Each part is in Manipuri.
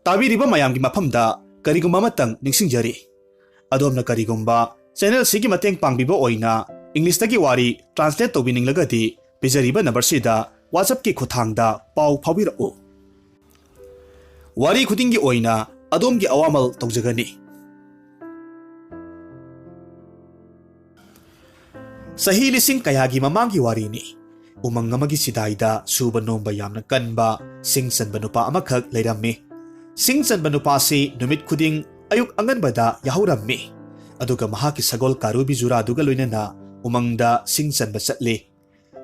ꯇꯥꯕꯤꯔꯤꯕ ꯃꯌꯥꯝꯒꯤ ꯃꯐꯝꯗ ꯀꯔꯤꯒꯨꯝꯕ ꯑꯃꯇꯪ ꯅꯤꯡꯁꯤꯡꯖꯔꯤ ꯑꯗꯣꯝꯅ ꯀꯔꯤꯒꯨꯝꯕ ꯆꯦꯅꯦꯜ ꯁꯤꯒꯤ ꯃꯇꯦꯡ ꯄꯥꯡꯕꯤꯕ ꯑꯣꯏꯅ ꯏꯪꯂꯤꯁꯇꯒꯤ ꯋꯥꯔꯤ ꯇ꯭ꯔꯥꯟꯁꯂꯦꯠ ꯇꯧꯕꯤꯅꯤꯡꯂꯒꯗꯤ ꯄꯤꯖꯔꯤꯕ ꯅꯝꯕꯔꯁꯤꯗ ꯋꯥꯆꯞꯀꯤ ꯈꯨꯠꯊꯥꯡꯗ ꯄꯥꯎ ꯐꯥꯎꯕꯤꯔꯛꯎ ꯋꯥꯔꯤ ꯈꯨꯗꯤꯡꯒꯤ ꯑꯣꯏꯅ ꯑꯗꯣꯝꯒꯤ ꯑꯋꯥꯃꯜ ꯇꯧꯖꯒꯅꯤ ꯆꯍꯤ ꯂꯤꯁꯤꯡ ꯀꯌꯥꯒꯤ ꯃꯃꯥꯡꯒꯤ ꯋꯥꯔꯤꯅꯤ ꯎꯃꯪ ꯑꯃꯒꯤ ꯁꯤꯗꯥꯏꯗ ꯁꯨꯕ ꯅꯣꯝꯕ ꯌꯥꯝꯅ ꯀꯟꯕ ꯁꯤꯡ ꯆꯟꯕ ꯅꯨꯄꯥ ꯑꯃꯈꯛ ꯂꯩꯔꯝꯃꯤ ꯁꯤꯡ ꯆꯟꯕ ꯅꯨꯄꯥꯁꯤ ꯅꯨꯃꯤꯠ ꯈꯨꯗꯤꯡ ꯑꯌꯨꯛ ꯑꯉꯟꯕꯗ ꯌꯥꯍꯧꯔꯝꯃꯤ ꯑꯗꯨꯒ ꯃꯍꯥꯛꯀꯤ ꯁꯒꯣꯜ ꯀꯥꯔꯨꯕꯤ ꯖꯨꯔꯥꯗꯨꯒ ꯂꯣꯏꯅꯅ ꯎꯃꯪꯗ ꯁꯤꯡ ꯆꯟꯕ ꯆꯠꯂꯤ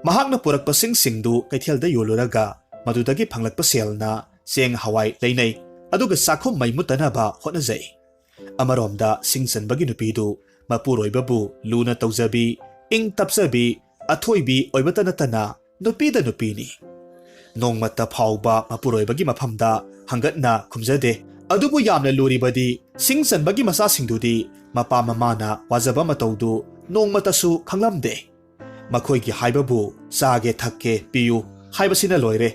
ꯃꯍꯥꯛꯅ ꯄꯨꯔꯛꯄ ꯁꯤꯡꯁꯤꯡꯗꯨ ꯀꯩꯊꯦꯜꯗ ꯌꯣꯜꯂꯨꯔꯒ ꯃꯗꯨꯗꯒꯤ ꯐꯪꯂꯛꯄ ꯁꯦꯜꯅ ꯆꯦꯡ ꯍꯋꯥꯏ ꯂꯩꯅꯩ ꯑꯗꯨꯒ ꯆꯥꯛꯈꯨꯝ ꯃꯩ ꯃꯨꯠꯇꯅꯕ ꯍꯣꯠꯅꯖꯩ ꯑꯃꯔꯣꯝꯗ ꯁꯤꯡ ꯆꯟꯕꯒꯤ ꯅꯨꯄꯤꯗꯨ ꯃꯄꯨꯔꯣꯏꯕꯕꯨ ꯂꯨꯅ ꯇꯧꯖꯕꯤ ꯏꯪ ꯇꯞꯆꯕꯤ ꯑꯊꯣꯏꯕꯤ ꯑꯣꯏꯕꯇ ꯅꯠꯇꯅ ꯅꯨꯄꯤꯗ ꯅꯨꯄꯤꯅꯤ ꯅꯣꯡꯃꯇ ꯐꯥꯎꯕ ꯃꯄꯨꯔꯣꯏꯕꯒꯤ ꯃꯐꯝꯗ ꯍꯪꯒꯠꯅ ꯈꯨꯝꯖꯗꯦ ꯑꯗꯨꯕꯨ ꯌꯥꯝꯅ ꯂꯨꯔꯤꯕꯗꯤ ꯁꯤꯡ ꯆꯟꯕꯒꯤ ꯃꯆꯥꯁꯤꯡꯗꯨꯗꯤ ꯃꯄꯥ ꯃꯃꯥꯅ ꯋꯥꯖꯕ ꯃꯇꯧꯗꯨ ꯅꯣꯡꯃꯇꯁꯨ ꯈꯪꯂꯝꯗꯦ ꯃꯈꯣꯏꯒꯤ ꯍꯥꯏꯕꯕꯨ ꯆꯥꯒꯦ ꯊꯛꯀꯦ ꯄꯤꯌꯨ ꯍꯥꯏꯕꯁꯤꯅ ꯂꯣꯏꯔꯦ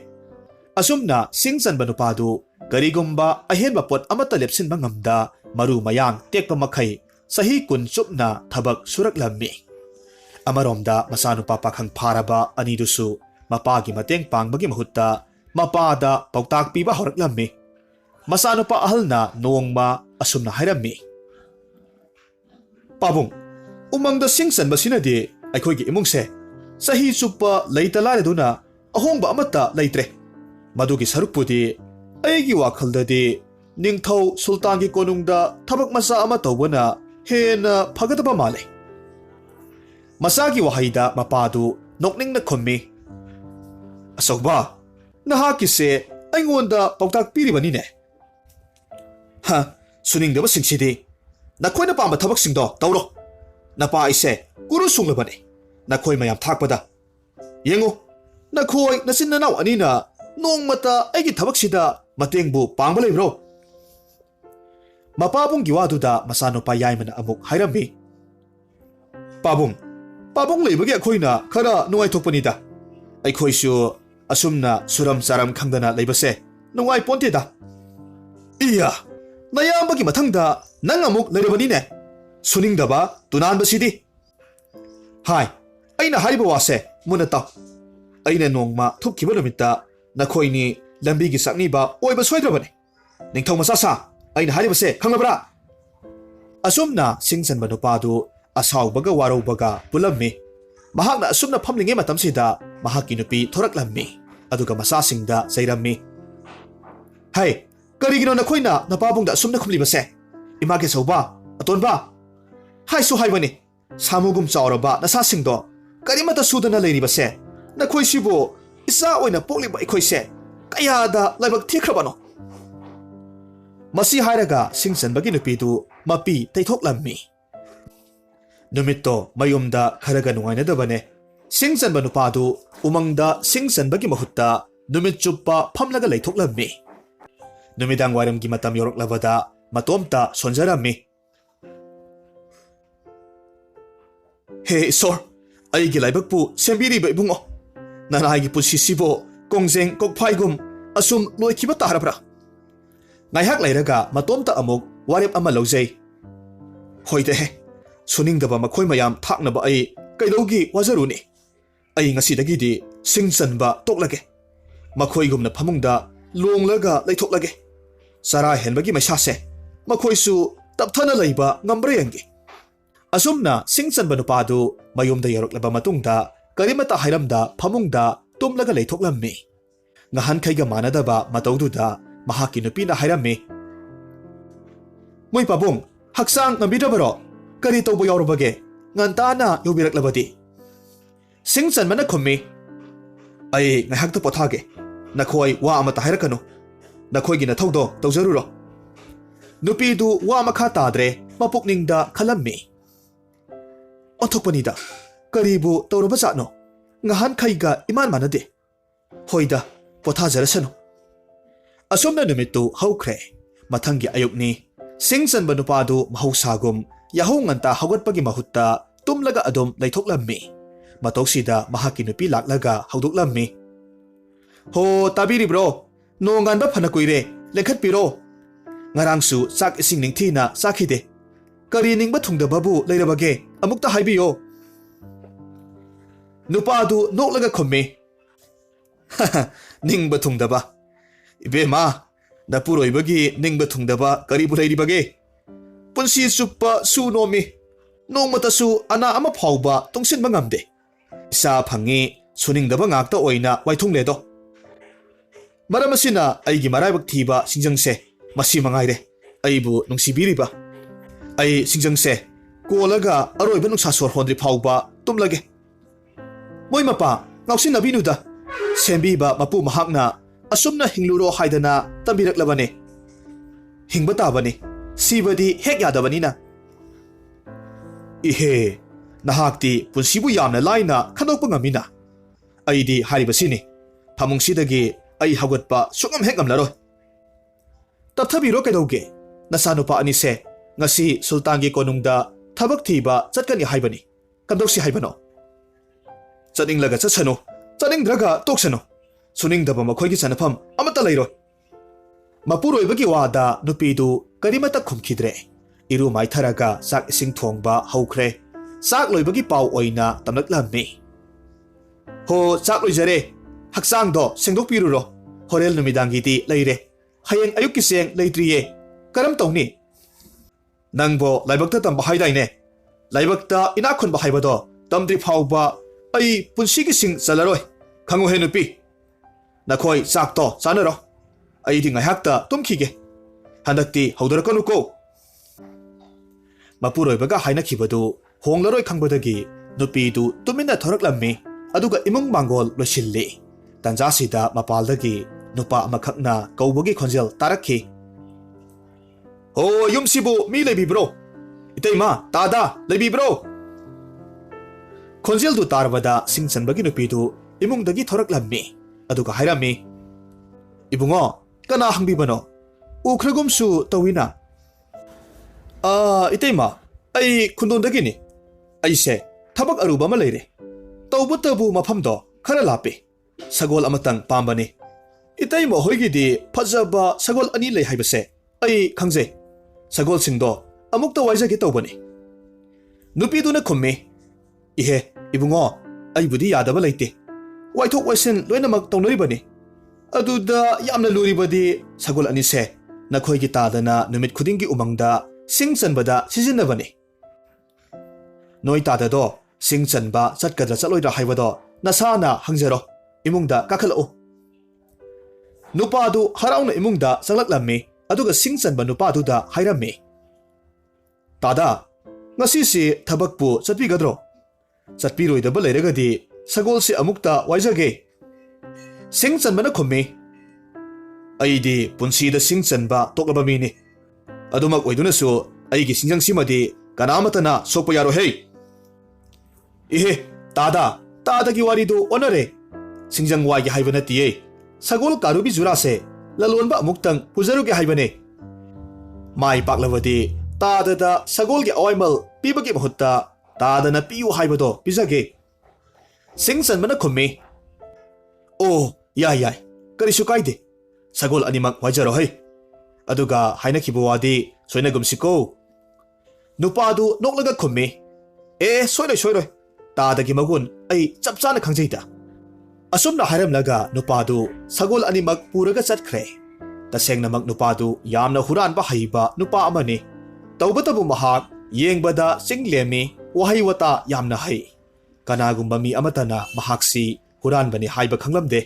ꯑꯁꯨꯝꯅ ꯁꯤꯡ ꯆꯟꯕ ꯅꯨꯄꯥꯗꯨ ꯀꯔꯤꯒꯨꯝꯕ ꯑꯍꯦꯟꯕ ꯄꯣꯠ ꯑꯃꯠꯇ ꯂꯦꯞꯁꯤꯟꯕ ꯉꯝꯗ ꯃꯔꯨ ꯃꯌꯥꯡ ꯇꯦꯛꯄ ꯃꯈꯩ ꯆꯍꯤ 10 ꯆꯨꯞꯅ ꯊꯕꯛ ꯁꯨꯔꯛꯂꯝꯃꯤ ꯑꯃꯔꯣꯝꯗ ꯃꯆꯥꯅꯨꯄꯥ ꯄꯥꯈꯪ ꯐꯥꯔꯕ ꯑꯅꯤꯗꯨꯁꯨ ꯃꯄꯥꯒꯤ ꯃꯇꯦꯡ ꯄꯥꯡꯕꯒꯤ ꯃꯍꯨꯠꯇ ꯃꯄꯥꯗ ꯄꯥꯎꯇꯥꯛ ꯄꯤꯕ ꯍꯧꯔꯛꯂꯝꯃꯤ ꯃꯆꯥꯅꯨꯄꯥ ꯑꯍꯜꯅ ꯅꯣꯡꯃ ꯑꯁꯨꯝꯅ ꯍꯥꯏꯔꯝꯃꯤ ꯄꯥꯕꯨꯡ ꯎꯃꯪꯗ ꯁꯤꯡ ꯆꯟꯕꯁꯤꯅꯗꯤ ꯑꯩꯈꯣꯏꯒꯤ ꯏꯃꯨꯡꯁꯦ ꯆꯍꯤ ꯆꯨꯞꯄ ꯂꯩꯇ ꯂꯥꯏꯔꯗꯨꯅ ꯑꯍꯣꯡꯕ ꯑꯃꯠꯇ ꯂꯩꯇ꯭ꯔꯦ ꯃꯗꯨꯒꯤ ꯁꯔꯨꯛꯄꯨꯗꯤ ꯑꯩꯒꯤ ꯋꯥꯈꯜꯗꯗꯤ ꯅꯤꯡꯊꯧ ꯁꯨꯜꯇꯥꯟꯒꯤ ꯀꯣꯅꯨꯡꯗ ꯊꯕꯛ ꯃꯆꯥ ꯑꯃ ꯇꯧꯕꯅ ꯍꯦꯟꯅ ꯐꯒꯗꯕ ꯃꯥꯜꯂꯦ ꯃꯆꯥꯒꯤ ꯋꯥꯍꯩꯗ ꯃꯄꯥꯗꯨ ꯅꯣꯛꯅꯤꯡꯅ ꯈꯨꯝꯃꯤ ꯑꯆꯧꯕ ꯅꯍꯥꯛꯀꯤꯁꯦ ꯑꯩꯉꯣꯟꯗ ꯄꯥꯎꯇꯥꯛ ꯄꯤꯔꯤꯕꯅꯤꯅꯦ ꯁꯨꯅꯤꯡꯗꯕꯁꯤꯡꯁꯤꯗꯤ ꯅꯈꯣꯏꯅ ꯄꯥꯝꯕ ꯊꯕꯛꯁꯤꯡꯗꯣ ꯇꯧꯔꯣ ꯅꯄꯥ ꯑꯩꯁꯦ ꯀꯨꯔꯨ ꯁꯨꯡꯂꯕꯅꯤ ꯅꯈꯣꯏ ꯃꯌꯥꯝ ꯊꯥꯛꯄꯗ ꯌꯦꯡꯉꯨ ꯅꯈꯣꯏ ꯅꯆꯤꯟ ꯅꯅꯥꯎ ꯑꯅꯤꯅ ꯅꯣꯡꯃꯇ ꯑꯩꯒꯤ ꯊꯕꯛꯁꯤꯗ ꯃꯇꯦꯡꯕꯨ ꯄꯥꯡꯕ ꯂꯩꯕ꯭ꯔꯣ ꯃꯄꯥꯕꯨꯡꯒꯤ ꯋꯥꯗꯨꯗ ꯃꯆꯥꯅꯨꯄꯥ ꯌꯥꯏꯃꯅ ꯑꯃꯨꯛ ꯍꯥꯏꯔꯝꯃꯤ ꯄꯥꯕꯨꯡ ꯂꯩꯕꯒꯤ ꯑꯩꯈꯣꯏꯅ ꯈꯔ ꯅꯨꯡꯉꯥꯏꯊꯣꯛꯄꯅꯤꯗ ꯑꯩꯈꯣꯏꯁꯨ ꯑꯁꯨꯝꯅ ꯁꯨꯔꯝ ꯆꯥꯔꯝ ꯈꯪꯗꯅ ꯂꯩꯕꯁꯦ ꯅꯨꯡꯉꯥꯏꯄꯣꯟꯇꯦꯗ ꯏꯌꯥ ꯅꯌꯥꯝꯕꯒꯤ ꯃꯊꯪꯗ ꯅꯪ ꯑꯃꯨꯛ ꯂꯩꯔꯕꯅꯤꯅꯦ ꯁꯨꯅꯤꯡꯗꯕ ꯇꯨꯅꯥꯟꯕꯁꯤꯗꯤ ꯍꯥꯏ ꯑꯩꯅ ꯍꯥꯏꯔꯤꯕ ꯋꯥꯁꯦ ꯃꯨꯟꯅ ꯇꯥꯎ ꯑꯩꯅ ꯅꯣꯡꯃ ꯊꯣꯛꯈꯤꯕ ꯅꯨꯃꯤꯠꯇ ꯅꯈꯣꯏꯅꯤ ꯂꯝꯕꯤꯒꯤ ꯆꯥꯛꯅꯤꯕ ꯑꯣꯏꯕ ꯁꯣꯏꯗ꯭ꯔꯕꯅꯤ ꯅꯤꯡꯊꯧ ꯃꯆꯥ ꯁꯥ ꯑꯩꯅ ꯍꯥꯏꯔꯤꯕꯁꯦ ꯈꯪꯂꯕ꯭ꯔꯥ ꯑꯁꯨꯝꯅ ꯁꯤꯡ ꯆꯟꯕ ꯅꯨꯄꯥꯗꯨ ꯑꯁꯥꯎꯕꯒ ꯋꯥꯔꯧꯕꯒ ꯄꯨꯜꯂꯝꯃꯤ ꯃꯍꯥꯛꯅ ꯑꯁꯨꯝꯅ ꯐꯝꯂꯤꯉꯩ ꯃꯇꯝꯁꯤꯗ ꯃꯍꯥꯛꯀꯤ ꯅꯨꯄꯤ ꯊꯣꯔꯛꯂꯝꯃꯤ ꯑꯗꯨꯒ ꯃꯆꯥꯁꯤꯡꯗ ꯆꯩꯔꯝꯃꯤ ꯍꯩ ꯀꯔꯤꯒꯤꯅꯣ ꯅꯈꯣꯏꯅ ꯅꯄꯥꯕꯨꯡꯗ ꯑꯁꯨꯝꯅ ꯈꯨꯝꯂꯤꯕꯁꯦ ꯏꯃꯥꯒꯤ ꯑꯆꯧꯕ ꯑꯇꯣꯟꯕ ꯍꯥꯏꯁꯨ ꯍꯥꯏꯕꯅꯤ ꯁꯥꯃꯨꯒꯨꯝ ꯆꯥꯎꯔꯕ ꯅꯁꯥꯁꯤꯡꯗꯣ ꯀꯔꯤꯃꯠꯇ ꯁꯨꯗꯅ ꯂꯩꯔꯤꯕꯁꯦ ꯅꯈꯣꯏꯁꯤꯕꯨ ꯏꯆꯥ ꯑꯣꯏꯅ ꯄꯣꯛꯂꯤꯕ ꯑꯩꯈꯣꯏꯁꯦ ꯀꯌꯥꯗ ꯂꯥꯏꯕꯛ ꯊꯤꯈ꯭ꯔꯕꯅꯣ ꯃꯁꯤ ꯍꯥꯏꯔꯒ ꯁꯤꯡ ꯆꯟꯕꯒꯤ ꯅꯨꯄꯤꯗꯨ ꯃꯄꯤ ꯇꯩꯊꯣꯛꯂꯝꯃꯤ ꯅꯨꯃꯤꯠꯇꯣ ꯃꯌꯨꯝꯗ ꯈꯔꯒ ꯅꯨꯡꯉꯥꯏꯅꯗꯕꯅꯦ ꯁꯤꯡ ꯆꯟꯕ ꯅꯨꯄꯥꯗꯨ ꯎꯃꯪꯗ ꯁꯤꯡ ꯆꯟꯕꯒꯤ ꯃꯍꯨꯠꯇ ꯅꯨꯃꯤꯠ ꯆꯨꯞꯄ ꯐꯝꯂꯒ ꯂꯩꯊꯣꯛꯂꯝꯃꯤ ꯅꯨꯃꯤꯗꯥꯡ ꯋꯥꯏꯔꯝꯒꯤ ꯃꯇꯝ ꯌꯧꯔꯛꯂꯕꯗ ꯃꯇꯣꯝꯇ ꯁꯣꯟꯖꯔꯝꯃꯤ ꯍꯦ ꯏꯁꯣꯔ ꯑꯩꯒꯤ ꯂꯥꯏꯕꯛꯄꯨ ꯁꯦꯝꯕꯤꯔꯤꯕ ꯏꯕꯨꯡꯉꯣ ꯅꯅꯥꯏꯒꯤ ꯄꯨꯟꯁꯤꯁꯤꯕꯨ ꯀꯣꯡꯖꯦꯡ ꯀꯣꯛꯐꯥꯏꯒꯨꯝ ꯑꯁꯨꯝ ꯂꯣꯏꯈꯤꯕ ꯇꯥꯔꯕ꯭ꯔꯥ ꯉꯥꯏꯍꯥꯛ ꯂꯩꯔꯒ ꯃꯇꯣꯝꯇ ꯑꯃꯨꯛ ꯋꯥꯔꯦꯞ ꯑꯃ ꯂꯧꯖꯩ ꯍꯣꯏꯗꯦꯍꯦ ꯁꯨꯅꯤꯡꯗꯕ ꯃꯈꯣꯏ ꯃꯌꯥꯝ ꯊꯥꯛꯅꯕ ꯑꯩ ꯀꯩꯗꯧꯒꯤ ꯋꯥꯖꯔꯨꯅꯤ ꯑꯩ ꯉꯁꯤꯗꯒꯤꯗꯤ ꯁꯤꯡ ꯆꯟꯕ ꯇꯣꯛꯂꯒꯦ ꯃꯈꯣꯏꯒꯨꯝꯅ ꯐꯃꯨꯡꯗ ꯂꯣꯡꯂꯒ ꯂꯩꯊꯣꯛꯂꯒꯦ ꯆꯔꯥ ꯍꯦꯟꯕꯒꯤ ꯃꯩꯁꯥꯁꯦ ꯃꯈꯣꯏꯁꯨ ꯇꯞꯊꯅ ꯂꯩꯕ ꯉꯝꯕ꯭ꯔꯥ ꯌꯦꯡꯒꯦ ꯑꯁꯨꯝꯅ ꯁꯤꯡ ꯆꯟꯕ ꯅꯨꯄꯥꯗꯨ ꯃꯌꯨꯝꯗ ꯌꯧꯔꯛꯂꯕ ꯃꯇꯨꯡꯗ ꯀꯔꯤꯃꯠꯇ ꯍꯥꯏꯔꯝꯗ ꯐꯃꯨꯡꯗ ꯇꯨꯝꯂꯒ ꯂꯩꯊꯣꯛꯂꯝꯃꯤ ꯉꯍꯥꯟꯈꯩꯒ ꯃꯥꯟꯅꯗꯕ ꯃꯇꯧꯗꯨꯗ ꯃꯍꯥꯛꯀꯤ ꯅꯨꯄꯤꯅ ꯍꯥꯏꯔꯝꯃꯤ ꯃꯣꯏ ꯄꯥꯕꯨꯡ ꯍꯛꯆꯥꯡ ꯉꯝꯕꯤꯗ꯭ꯔꯕꯔꯣ ꯀꯔꯤ ꯇꯧꯕ ꯌꯥꯎꯔꯕꯒꯦ ꯉꯟꯇꯥꯅ ꯌꯧꯕꯤꯔꯛꯂꯕꯗꯤ ꯁꯤꯡ ꯆꯟꯕꯅ ꯈꯨꯝꯃꯤ ꯑꯩ ꯉꯥꯏꯍꯥꯛꯇ ꯄꯣꯊꯥꯒꯦ ꯅꯈꯣꯏ ꯋꯥ ꯑꯃꯠꯇ ꯍꯥꯏꯔꯛꯀꯅꯨ ꯅꯈꯣꯏꯒꯤ ꯅꯊꯧꯗꯣ ꯇꯧꯖꯔꯨꯔꯣ ꯅꯨꯄꯤꯗꯨ ꯋꯥ ꯃꯈꯥ ꯇꯥꯗ꯭ꯔꯦ ꯃꯄꯨꯛꯅꯤꯡꯗ ꯈꯜꯂꯝꯃꯤ ꯑꯣꯟꯊꯣꯛꯄꯅꯤꯗ ꯀꯔꯤꯕꯨ ꯇꯧꯔꯕꯖꯥꯠꯅꯣ ꯉꯍꯥꯟꯈꯩꯒ ꯏꯃꯥꯟ ꯃꯥꯟꯅꯗꯦ ꯍꯣꯏꯗ ꯄꯣꯊꯥꯖꯔꯁꯅꯨ ꯑꯁꯨꯝꯅ ꯅꯨꯃꯤꯠꯇꯨ ꯍꯧꯈ꯭ꯔꯦ ꯃꯊꯪꯒꯤ ꯑꯌꯨꯛꯅꯤ ꯁꯤꯡ ꯆꯟꯕ ꯅꯨꯄꯥꯗꯨ ꯃꯍꯧꯁꯥꯒꯨꯝ ꯌꯥꯍꯧ ꯉꯟꯇꯥ ꯍꯧꯒꯠꯄꯒꯤ ꯃꯍꯨꯠꯇ ꯇꯨꯝꯂꯒ ꯑꯗꯨꯝ ꯂꯩꯊꯣꯛꯂꯝꯃꯤ ꯃꯇꯧꯁꯤꯗ ꯃꯍꯥꯛꯀꯤ ꯅꯨꯄꯤ ꯂꯥꯛꯂꯒ ꯍꯧꯗꯣꯛꯂꯝꯃꯤ ꯍꯣ ꯇꯥꯕꯤꯔꯤꯕ꯭ꯔꯣ ꯅꯣꯡꯉꯥꯟꯕ ꯐꯅ ꯀꯨꯏꯔꯦ ꯂꯦꯡꯈꯠꯄꯤꯔꯣ ngarangsu sak ising ningthina sakhide kari ningba thungdababu leirabage amukta haibiyo nupadu noklaga khomme ningba thungdaba ibema napuroibagi ningba thungdaba karibu leiribage punsi suppa su nomi nongmatasu ana ama phauba tungsinba ngamde isa phangi suningdaba ngakta oina waithungledo maramasina aigi maraibak thiba singjangse masi mangaire aibu nungsibiriba ai singjangse kolaga aroiba nungsa sor hondri phauba tumlage moi mapa ngausin abinuda sembiba mapu mahakna asumna hingluro haidana tambiraklabane hingba tabane sibadi hek yadabanina ihe nahakti punsibu yamna laina khanokpa ngamina aidi haribasini phamungsidagi ai hagatpa sukam hek ngamlaro tapthabiro kaidauge nasanupa anise ngasi sultangi konungda thabak thiba chatkani haibani kandoksi haibano chaninglaga chatsano chaningdraga toksano suningdaba makhoi chanafam amata leiro mapuroibagi wada nupidu karimata khumkhidre iru maitharaga sak ising thongba haukhre sak loibagi pau oina tamlaklamni ho sak loijare haksang do sengdok piruro horel numidangi ti leire hayeng ayuk kiseng leitriye karam tongni nangbo laibakta tamba haidaine laibakta inakhon ba haibado tamdri phauba ai punsigi sing chalaroi khango he nupi nakhoi sak to chanaro ai dingai hakta tumkhige handakti haudarakanu ko mapuroibaga haina khibadu honglaroi khangbadagi nupidu tumina thoraklammi aduga imung mangol losilli tanjasida mapaldagi nupa amakhakna kaubagi khonjel tarakhi ho yumsibu mi lebibro iteima tada lebibro khonjel du tarbada singchanbagi nupidu imungdagi thoraklammi aduga hairami ibungo kana hangbibano ukhragumsu tawina iteima ai khundondagini aise thabak aruba ma leire tawbutabu mafamdo khara lapi sagol amatang pambani itaima hoigidi phajaba sagol ani lei haibase ai khangje sagol singdo amukta waijage tawbani nupiduna khummi ihe ibungo ai budi yadaba leite waithok waisen loinamak tawnaribani aduda yamna luribadi sagol ani se nakhoigi tadana numit khudingi umangda singchanbada sijinabani noi tadado singchanba chatkadra chaloira haibado nasana hangjaro imungda kakhalau nupadu harauna imungda changlaklammi aduga singchanba nupaduda hairammi tada ngasisi thabakpu chatpigadro chatpiroidaba leiragadi sagolsi amukta waijage singchanbana khummi aidi punsida singchanba toklaba mini adumak oidunasu aigi singjangsimadi kanamatana sokpa yaro hei ihe tadagi waridu onare singjangwagi haibana tiye sagol karubi jurase lalonba amuktang pujaruge haibane mai paklavadi tadada sagolge awaimal pibagi mahutta tadana piu haibado pijage singchanbana khummi oh yai karisu kaide sagol animak wajaro hei aduga haina kibawadi soina gumsiko nupadu noklaga khummi soiroi tadagi magun ai chapchana khangjeida asumna hairamlaga nupadu sagol animak puraga chatkre tasengnamak nupadu yamna huranba haiba nupa amani tawbatabu mahak yengbada singlemi wahai wata yamna hai kanagumba mi amatana mahaksi huranbani haiba khanglamde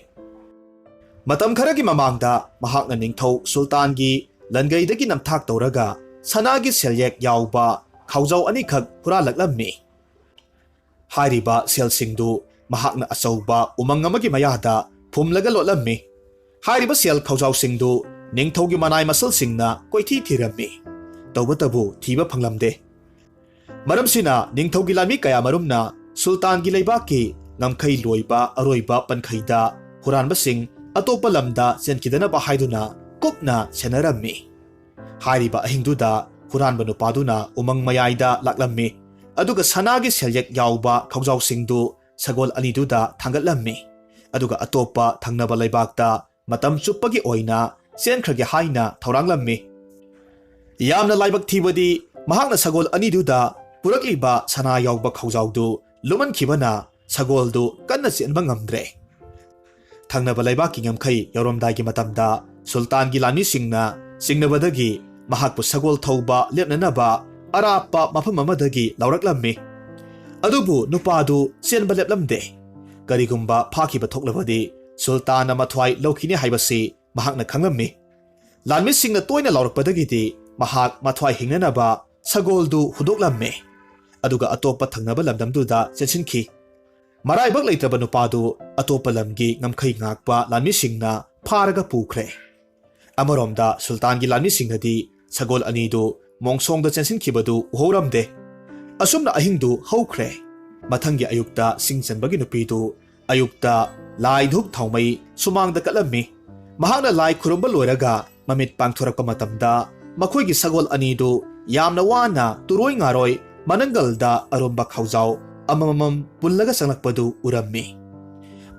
matam kharagi mamangda mahakna ningthau sultangi langaidagi namthak tawraga sanagi selyek yawba khawjau anikhak huralaklamni hairiba selsingdu mahakna achauba umang amagi mayada phumlaga lotlammi hairiba sel khawjau singdu ningthaugi manai masal singna koithi thirammi tawbatabu thiba phanglamde maramsina ningthaugi lami kaya marumna sultangi leibaki ngamkhai loiba aroiba pankhaida huranba sing atopa lamda chenkidana ba haiduna kokna senarammi hairiba ahingduda huranba nupaduna umang mayaida laklammi aduga sanagi selyek yawba khawjau singdu sagol aniduda thangatlammi aduga atopa thangnaba leibakta matam chuppagi oina senkhage haina thoranglammi ꯌꯥꯝꯅ ꯂꯥꯏꯕꯛ ꯊꯤꯕꯗꯤ ꯃꯍꯥꯛꯅ ꯁꯒꯣꯜ ꯑꯅꯤꯗꯨꯗ ꯄꯨꯔꯛꯂꯤꯕ ꯁꯅꯥ ꯌꯥꯎꯕ ꯈꯧꯖꯥꯎꯗꯨ ꯂꯨꯃꯟꯈꯤꯕꯅ ꯁꯒꯣꯜꯗꯨ ꯀꯟꯅ ꯆꯦꯟꯕ ꯉꯝꯗ꯭ꯔꯦ꯫ ꯊꯪꯅꯕ ꯂꯩꯕꯥꯛꯀꯤ ꯉꯝꯈꯩ ꯌꯧꯔꯝꯗꯥꯏꯒꯤ ꯃꯇꯝꯗ ꯁꯨꯜꯇꯥꯟꯒꯤ ꯂꯥꯟꯃꯤꯁꯤꯡꯅ ꯆꯤꯡꯅꯕꯗꯒꯤ ꯃꯍꯥꯛꯄꯨ ꯁꯒꯣꯜ ꯊꯧꯕ ꯂꯦꯞꯅꯅꯕ ꯑꯔꯥꯞꯄ ꯃꯐꯝ ꯑꯃꯗꯒꯤ ꯂꯧꯔꯛꯂꯝꯃꯤ꯫ ꯑꯗꯨꯕꯨ ꯅꯨꯄꯥꯗꯨ ꯆꯦꯟꯕ ꯂꯦꯞꯂꯝꯗꯦ꯫ ꯀꯔꯤꯒꯨꯝꯕ ꯐꯥꯈꯤꯕ ꯊꯣꯛꯂꯕꯗꯤ ꯁꯨꯜꯇꯥꯟꯅ ꯃꯊ꯭ꯋꯥꯏ ꯂꯧꯈꯤꯅꯤ ꯍꯥꯏꯕꯁꯤ ꯃꯍꯥꯛꯅ ꯈꯪꯂꯝꯃꯤ꯫ ꯂꯥꯟꯃꯤꯁꯤꯡꯅ ꯇꯣꯏꯅ ꯂꯥꯎꯔꯛꯄꯗꯒꯤꯗꯤ ꯃꯍꯥꯛ ꯃꯊ꯭ꯋꯥꯏ ꯍꯤꯡꯅꯅꯕ ꯁꯒꯣꯜꯗꯨ ꯍꯨꯗꯣꯛꯂꯝꯃꯤ ꯑꯗꯨꯒ ꯑꯇꯣꯞꯄ ꯊꯪꯅꯕ ꯂꯝꯗꯝꯗꯨꯗ ꯆꯦꯟꯁꯤꯟꯈꯤ꯫ ꯃꯔꯥꯏꯕꯛ ꯂꯩꯇ꯭ꯔꯕ ꯅꯨꯄꯥꯗꯨ ꯑꯇꯣꯞꯄ ꯂꯝꯒꯤ ꯉꯝꯈꯩ ꯉꯥꯛꯄ ꯂꯥꯟꯃꯤꯁꯤꯡꯅ ꯐꯥꯔꯒ ꯄꯨꯈ꯭ꯔꯦ꯫ ꯑꯃꯔꯣꯝꯗ ꯁꯨꯜꯇꯥꯟꯒꯤ ꯂꯥꯟꯃꯤꯁꯤꯡꯅꯗꯤ ꯁꯒꯣꯜ ꯑꯅꯤꯗꯨ ꯃꯣꯡꯁꯣꯡꯗ ꯆꯦꯟꯁꯤꯟꯈꯤꯕꯗꯨ ꯎꯍꯧꯔꯝꯗꯦ꯫ ꯑꯁꯨꯝꯅ ꯑꯍꯤꯡꯗꯨ ꯍꯧꯈ꯭ꯔꯦ꯫ ꯃꯊꯪꯒꯤ ꯑꯌꯨꯛꯇ ꯁꯤꯡ ꯆꯟꯕꯒꯤ ꯅꯨꯄꯤꯗꯨ ꯑꯌꯨꯛꯇ ꯂꯥꯏ ꯙꯨꯛ ꯊꯥꯎꯃꯩ ꯁꯨꯃꯥꯡꯗ ꯀꯠꯂꯝꯃꯤ꯫ ꯃꯍꯥꯛꯅ ꯂꯥꯏ ꯈꯨꯔꯨꯝꯕ ꯂꯣꯏꯔꯒ ꯃꯃꯤꯠ ꯄꯥꯡꯊꯣꯔꯛꯄ ꯃꯇꯝꯗ ꯃꯈꯣꯏꯒꯤ ꯁꯒꯣꯜ ꯑꯅꯤꯗꯨ ꯌꯥꯝꯅ ꯋꯥꯅ ꯇꯨꯔꯣꯏ ꯉꯥꯔꯣꯏ ꯃꯅꯪꯒꯜꯗ ꯑꯔꯨꯝꯕ ꯈꯧꯖꯥꯎ ꯑꯃꯃꯝ ꯄꯨꯜꯂꯒ ꯆꯪꯂꯛꯄꯗꯨ ꯎꯔꯝꯃꯤ꯫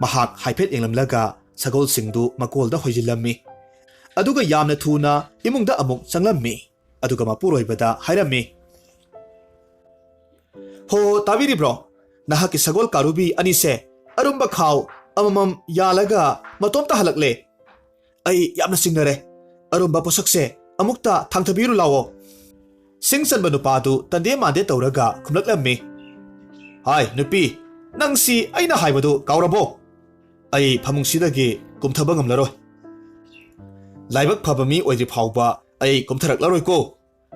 ꯃꯍꯥꯛ ꯍꯥꯏꯐꯦꯠ ꯌꯦꯡꯂꯝꯂꯒ ꯁꯒꯣꯜꯁꯤꯡꯗꯨ ꯃꯀꯣꯜꯗ ꯍꯣꯏꯖꯤꯜꯂꯝꯃꯤ ꯑꯗꯨꯒ ꯌꯥꯝꯅ ꯊꯨꯅ ꯏꯃꯨꯡꯗ ꯑꯃꯨꯛ ꯆꯪꯂꯝꯃꯤ ꯑꯗꯨꯒ ꯃꯄꯨꯔꯣꯏꯕꯗ ꯍꯥꯏꯔꯝꯃꯤ, "ꯍꯣ ꯇꯥꯕꯤꯔꯤꯕ꯭ꯔꯣ? ꯅꯍꯥꯛꯀꯤ ꯁꯒꯣꯜ ꯀꯥꯔꯨꯕꯤ ꯑꯅꯤꯁꯦ ꯑꯔꯨꯝꯕ ꯈꯥꯎ ꯑꯃꯃꯝ ꯌꯥꯜꯂꯒ ꯃꯇꯣꯝꯇ ꯍꯜꯂꯛꯂꯦ꯫ ꯑꯩ ꯌꯥꯝꯅ ꯆꯤꯡꯅꯔꯦ꯫ ꯑꯔꯨꯝꯕ ꯄꯣꯠꯁꯛꯁꯦ ꯑꯃꯨꯛꯇ ꯊꯥꯡꯊꯕꯤꯔꯨ ꯂꯥꯛꯑꯣ." ꯁꯤꯡ ꯆꯟꯕ ꯅꯨꯄꯥꯗꯨ ꯇꯟꯗꯦ ꯃꯥꯟꯗꯦ ꯇꯧꯔꯒ ꯈꯨꯝꯂꯛꯂꯝꯃꯤ, "ꯍꯥꯏ ꯅꯨꯄꯤ, ꯅꯪꯁꯤ ꯑꯩꯅ ꯍꯥꯏꯕꯗꯨ ꯀꯥꯎꯔꯕꯣ? ꯑꯩ ꯐꯃꯨꯡꯁꯤꯗꯒꯤ ꯀꯨꯝꯊꯕ ꯉꯝꯂꯔꯣꯏ꯫ ꯂꯥꯏꯕꯛ ꯐꯕ ꯃꯤ ꯑꯣꯏꯗ꯭ꯔꯤ ꯐꯥꯎꯕ ꯑꯩ ꯀꯨꯝꯊꯔꯛꯂꯔꯣꯏꯀꯣ꯫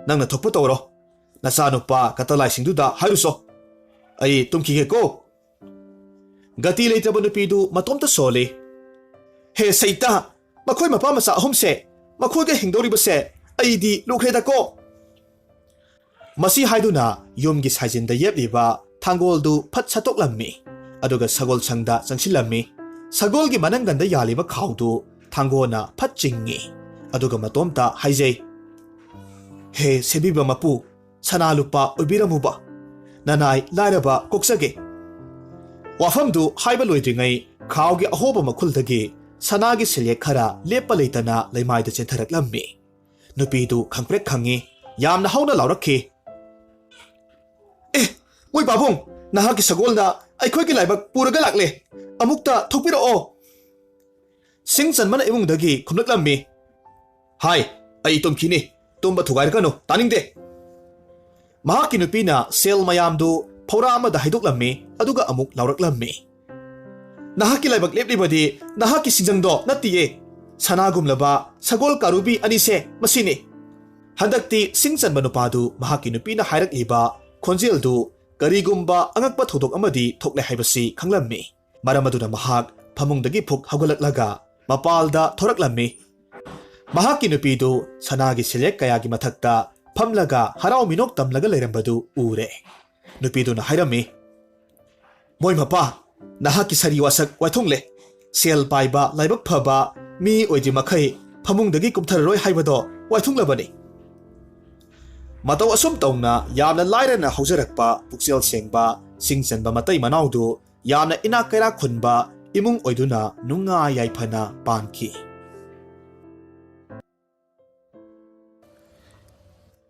ꯅꯪꯅ ꯊꯣꯛꯄ ꯇꯧꯔꯣ꯫ ꯅꯆꯥꯅꯨꯄꯥ ꯀꯇꯂꯥꯏꯁꯤꯡꯗꯨꯗ ꯍꯥꯏꯔꯨꯆꯣ꯫ ꯑꯩ ꯇꯨꯝꯈꯤꯒꯦꯀꯣ." ꯒꯇꯤ ꯂꯩꯇ꯭ꯔꯕ ꯅꯨꯄꯤꯗꯨ ꯃꯇꯣꯝꯇ ꯁꯣꯜꯂꯤ꯫ "ꯍꯦ ꯁꯩꯇ, ꯃꯈꯣꯏ ꯃꯄꯥ ꯃꯆꯥ ꯑꯍꯨꯝꯁꯦ, ꯃꯈꯣꯏꯒ ꯍꯤꯡꯗꯧꯔꯤꯕꯁꯦ ꯑꯩꯗꯤ ꯂꯨꯈ꯭ꯔꯦꯗꯀꯣ." ꯃꯁꯤ ꯍꯥꯏꯗꯨꯅ ꯌꯨꯝꯒꯤ ꯁꯥꯏꯖꯤꯟꯗ ꯌꯦꯞꯂꯤꯕ ꯊꯥꯡꯒꯣꯜꯗꯨ ꯐꯠ ꯁꯠꯇꯣꯛꯂꯝꯃꯤ ꯑꯗꯨꯒ ꯁꯒꯣꯜ ꯁꯪꯗ ꯆꯪꯁꯤꯜꯂꯝꯃꯤ꯫ ꯁꯒꯣꯜꯒꯤ ꯃꯅꯪꯒꯟꯗ ꯌꯥꯜꯂꯤꯕ ꯈꯥꯎꯗꯨ ꯊꯥꯡꯒꯣꯜꯅ ꯐꯠ ꯆꯤꯡꯉꯤ ꯑꯗꯨꯒ ꯃꯇꯣꯝꯇ ꯍꯥꯏꯖꯩ, "ꯍꯦ ꯁꯦꯝꯕꯤꯕ ꯃꯄꯨ, ꯁꯅꯥ ꯂꯨꯄꯥ ꯑꯣꯏꯕꯤꯔꯝꯃꯨꯕ, ꯅꯅꯥꯏ ꯂꯥꯏꯔꯕ ꯀꯣꯛꯆꯒꯦ." ꯋꯥꯐꯝꯗꯨ ꯍꯥꯏꯕ ꯂꯣꯏꯗ꯭ꯔꯤꯉꯩ ꯈꯥꯎꯒꯤ ꯑꯍꯣꯕ ꯃꯈꯨꯜꯗꯒꯤ ꯁꯅꯥꯒꯤ ꯁꯤꯜꯌꯦꯛ ꯈꯔ ꯂꯦꯞꯄ ꯂꯩꯇꯅ ꯂꯩꯃꯥꯏꯗ ꯆꯦꯟꯊꯔꯛꯂꯝꯃꯤ꯫ ꯅꯨꯄꯤꯗꯨ ꯈꯪꯄ꯭ꯔꯦꯛ ꯈꯪꯉꯤ꯫ ꯌꯥꯝꯅ ꯍꯧꯅ ꯂꯥꯎꯔꯛꯈꯤ, "ꯑꯦ ꯃꯣꯏ ꯄꯥꯕꯨꯡ, ꯅꯍꯥꯛꯀꯤ ꯁꯒꯣꯜꯅ ꯑꯩꯈꯣꯏꯒꯤ ꯂꯥꯏꯕꯛ ꯄꯨꯔꯒ ꯂꯥꯛꯂꯦ꯫ ꯑꯃꯨꯛꯇ ꯊꯣꯛꯄꯤꯔꯛꯑꯣ." ꯁꯤꯡ ꯆꯟꯕꯅ ꯏꯃꯨꯡꯗꯒꯤ ꯈꯨꯝꯂꯛꯂꯝꯃꯤ, "ꯍꯥꯏ, ꯑꯩ ꯇꯨꯝꯈꯤꯅꯤ꯫ ꯇꯨꯝꯕ ꯊꯨꯒꯥꯏꯔꯛꯀꯅꯨ, ꯇꯥꯅꯤꯡꯗꯦ." ꯃꯍꯥꯛꯀꯤ ꯅꯨꯄꯤꯅ ꯁꯦꯜ ꯃꯌꯥꯝꯗꯨ ꯐꯧꯔꯥ ꯑꯃꯗ ꯍꯩꯗꯣꯛꯂꯝꯃꯤ ꯑꯗꯨꯒ ꯑꯃꯨꯛ ꯂꯥꯎꯔꯛꯂꯝꯃꯤ, "ꯅꯍꯥꯛꯀꯤ ꯂꯥꯏꯕꯛ ꯂꯦꯞꯂꯤꯕꯗꯤ ꯅꯍꯥꯛꯀꯤ ꯁꯤꯡꯖꯪꯗꯣ ꯅꯠꯇꯤꯌꯦ, ꯁꯅꯥꯒꯨꯝꯂꯕ ꯁꯒꯣꯜ ꯀꯥꯔꯨꯕꯤ ꯑꯅꯤꯁꯦ ꯃꯁꯤꯅꯤ." ꯍꯟꯗꯛꯇꯤ ꯁꯤꯡ ꯆꯟꯕ ꯅꯨꯄꯥꯗꯨ ꯃꯍꯥꯛꯀꯤ ꯅꯨꯄꯤꯅ ꯍꯥꯏꯔꯛꯂꯤꯕ ꯈꯣꯟꯖꯦꯜꯗꯨ ꯀꯔꯤꯒꯨꯝꯕ ꯑꯉꯛꯄ ꯊꯧꯗꯣꯛ ꯑꯃꯗꯤ ꯊꯣꯛꯂꯦ ꯍꯥꯏꯕꯁꯤ ꯈꯪꯂꯝꯃꯤ꯫ ꯃꯔꯝ ꯑꯗꯨꯅ ꯃꯍꯥꯛ ꯐꯃꯨꯡꯗꯒꯤ ꯐꯨꯛ ꯍꯧꯒꯠꯂꯛꯂꯒ ꯃꯄꯥꯜꯗ ꯊꯣꯔꯛꯂꯝꯃꯤ꯫ ꯃꯍꯥꯛꯀꯤ ꯅꯨꯄꯤꯗꯨ ꯁꯅꯥꯒꯤ ꯁꯤꯜꯌꯦꯛ ꯀꯌꯥꯒꯤ ꯃꯊꯛꯇ ꯐꯝꯂꯒ ꯍꯔꯥꯎ ꯃꯤꯅꯣꯛ ꯇꯝꯂꯒ ꯂꯩꯔꯝꯕꯗꯨ ꯎꯔꯦ꯫ ꯅꯨꯄꯤꯗꯨꯅ ꯍꯥꯏꯔꯝꯃꯤ, "ꯃꯣꯏ ꯃꯄꯥ, ꯅꯍꯥꯛꯀꯤ ꯁꯔꯤ ꯋꯥꯁꯛ ꯋꯥꯏꯊꯨꯡꯂꯦ꯫ ꯁꯦꯜ ꯄꯥꯏꯕ ꯂꯥꯏꯕꯛ ꯐꯕ ꯃꯤ ꯑꯣꯏꯗ꯭ꯔꯤ ꯃꯈꯩ ꯐꯃꯨꯡꯗꯒꯤ ꯀꯨꯝꯊꯔꯔꯣꯏ ꯍꯥꯏꯕꯗꯣ ꯋꯥꯏꯊꯨꯡꯂꯕꯅꯤ." ꯃꯇꯧ ꯑꯁꯨꯝ ꯇꯧꯅ ꯌꯥꯝꯅ ꯂꯥꯏꯔꯅ ꯍꯧꯖꯔꯛꯄ ꯄꯨꯛꯆꯦꯜ ꯁꯦꯡꯕ ꯁꯤꯡ ꯆꯟꯕ ꯃꯇꯩ ꯃꯅꯥꯎꯗꯨ ꯌꯥꯝꯅ ꯏꯅꯥꯛ ꯀꯩꯔꯥꯛ ꯈꯨꯟꯕ ꯏꯃꯨꯡ ꯑꯣꯏꯗꯨꯅ ꯅꯨꯡꯉꯥꯏ ꯌꯥꯏꯐꯅ ꯄꯥꯟꯈꯤ꯫